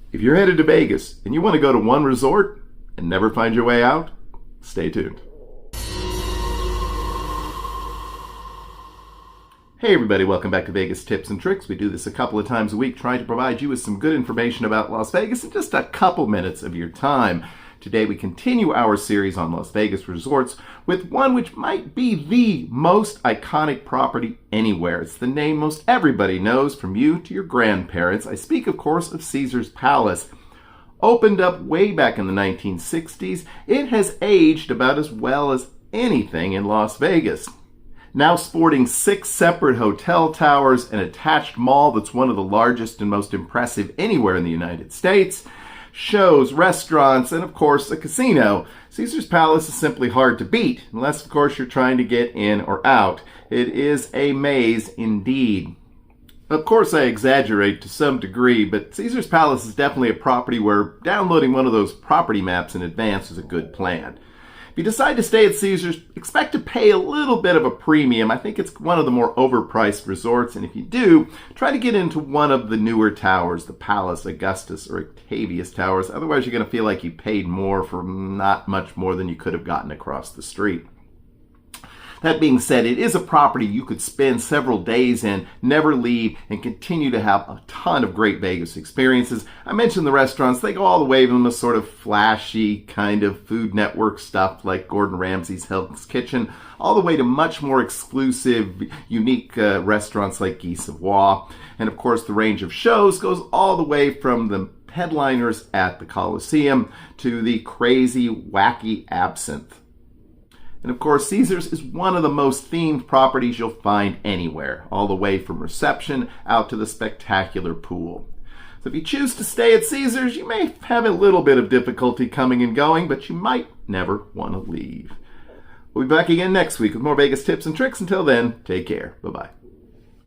If you're headed to Vegas and you want to go to one resort and never find your way out, stay tuned. Hey everybody, welcome back to Vegas Tips and Tricks. We do this a couple of times a week, trying to provide you with some good information about Las Vegas in just a couple minutes of your time. Today we continue our series on Las Vegas resorts with one which might be the most iconic property anywhere. It's the name most everybody knows, from you to your grandparents. I speak, of course, of Caesars Palace. Opened up way back in the 1960s, it has aged about as well as anything in Las Vegas. Now sporting 6 separate hotel towers, an attached mall that's one of the largest and most impressive anywhere in the United States, shows, restaurants, and of course a casino, Caesars Palace is simply hard to beat, unless of course you're trying to get in or out. It is a maze indeed. Of course I exaggerate to some degree, but Caesars Palace is definitely a property where downloading one of those property maps in advance is a good plan. If you decide to stay at Caesars, expect to pay a little bit of a premium. I think it's one of the more overpriced resorts, and if you do, try to get into one of the newer towers, the Palace, Augustus, or Octavius towers. Otherwise, you're going to feel like you paid more for not much more than you could have gotten across the street. That being said, it is a property you could spend several days in, never leave, and continue to have a ton of great Vegas experiences. I mentioned the restaurants. They go all the way from the sort of flashy kind of Food Network stuff like Gordon Ramsay's Hell's Kitchen, all the way to much more exclusive, unique restaurants like Guy Savoy. And of course, the range of shows goes all the way from the headliners at the Coliseum to the crazy, wacky Absinthe. And of course, Caesars is one of the most themed properties you'll find anywhere, all the way from reception out to the spectacular pool. So if you choose to stay at Caesars, you may have a little bit of difficulty coming and going, but you might never want to leave. We'll be back again next week with more Vegas tips and tricks. Until then, take care. Bye-bye.